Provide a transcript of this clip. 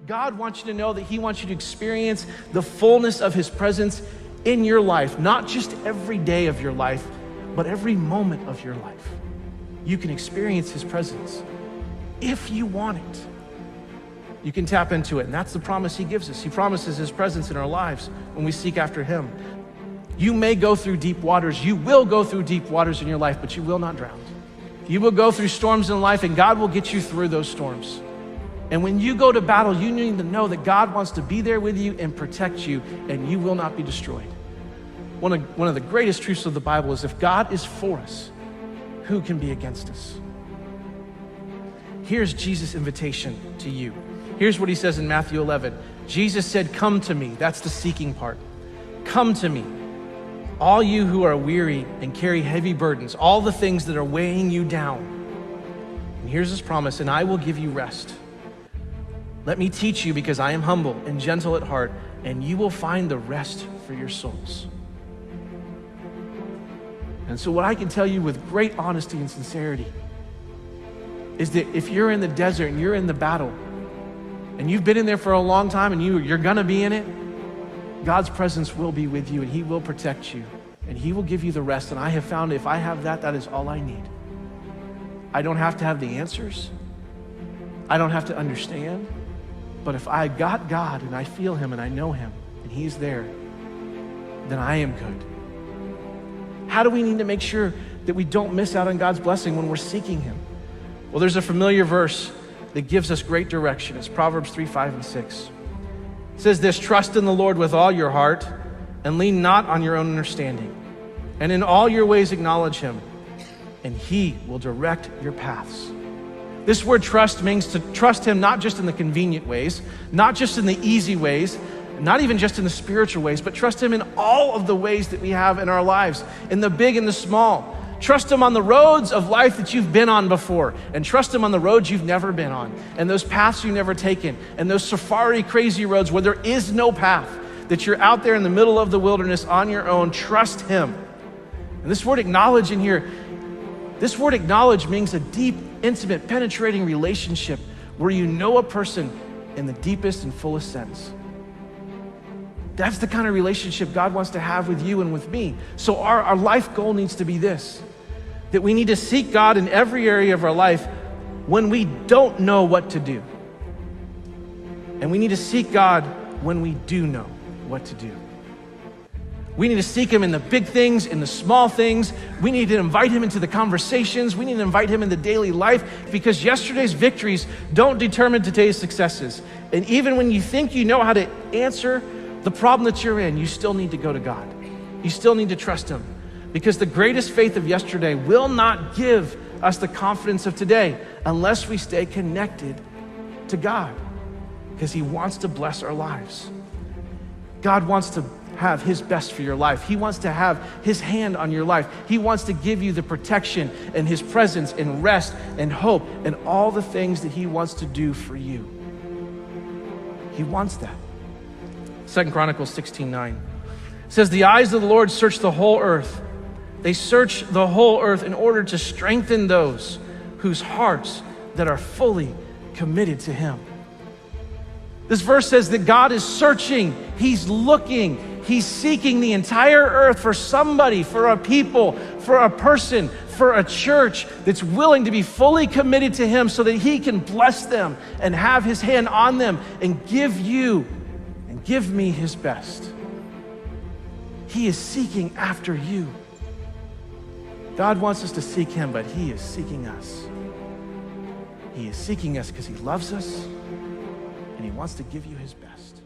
God wants you to know that he wants you to experience the fullness of his presence in your life, not just every day of your life, but every moment of your life. You can experience his presence if you want it. You can tap into it, and that's the promise he gives us. He promises his presence in our lives when we seek after him. You may go through deep waters. You will go through deep waters in your life, but you will not drown. You will go through storms in life, and God will get you through those storms. And when you go to battle, you need to know that God wants to be there with you and protect you, and you will not be destroyed. One of the greatest truths of the Bible is if God is for us, who can be against us? Here's Jesus' invitation to you. Here's what he says in Matthew 11. Jesus said, "Come to me." That's the seeking part. "Come to me, all you who are weary and carry heavy burdens," all the things that are weighing you down. And here's his promise, "and I will give you rest. Let me teach you, because I am humble and gentle at heart, and you will find the rest for your souls." And so what I can tell you with great honesty and sincerity is that if you're in the desert and you're in the battle, and you've been in there for a long time and you're gonna be in it, God's presence will be with you, and he will protect you, and he will give you the rest. And I have found if I have that, that is all I need. I don't have to have the answers. I don't have to understand. But if I got God and I feel him and I know him and he's there, then I am good. How do we need to make sure that we don't miss out on God's blessing when we're seeking him? Well, there's a familiar verse that gives us great direction. It's Proverbs 3, 5, and 6. It says this: "Trust in the Lord with all your heart and lean not on your own understanding. And in all your ways acknowledge him, and he will direct your paths." This word trust means to trust him not just in the convenient ways, not just in the easy ways, not even just in the spiritual ways, but trust him in all of the ways that we have in our lives, in the big and the small. Trust him on the roads of life that you've been on before, and trust him on the roads you've never been on, and those paths you've never taken, and those safari crazy roads where there is no path, that you're out there in the middle of the wilderness on your own. Trust him. And this word acknowledge in here, this word acknowledge means a deep, intimate, penetrating relationship where you know a person in the deepest and fullest sense. That's the kind of relationship God wants to have with you and with me. So our life goal needs to be this, that we need to seek God in every area of our life when we don't know what to do. And we need to seek God when we do know what to do. We need to seek him in the big things, in the small things. We need to invite him into the conversations. We need to invite him into daily life, because yesterday's victories don't determine today's successes. And even when you think you know how to answer the problem that you're in, you still need to go to God. You still need to trust him, because the greatest faith of yesterday will not give us the confidence of today unless we stay connected to God, because he wants to bless our lives. God wants to have his best for your life. He wants to have his hand on your life. He wants to give you the protection and his presence and rest and hope and all the things that he wants to do for you. He wants that. 2 Chronicles 16:9 says, "The eyes of the Lord search the whole earth. They search the whole earth in order to strengthen those whose hearts that are fully committed to him." This verse says that God is searching, he's looking, he's seeking the entire earth for somebody, for a people, for a person, for a church that's willing to be fully committed to him so that he can bless them and have his hand on them and give you and give me his best. He is seeking after you. God wants us to seek him, but he is seeking us. He is seeking us because he loves us, and he wants to give you his best.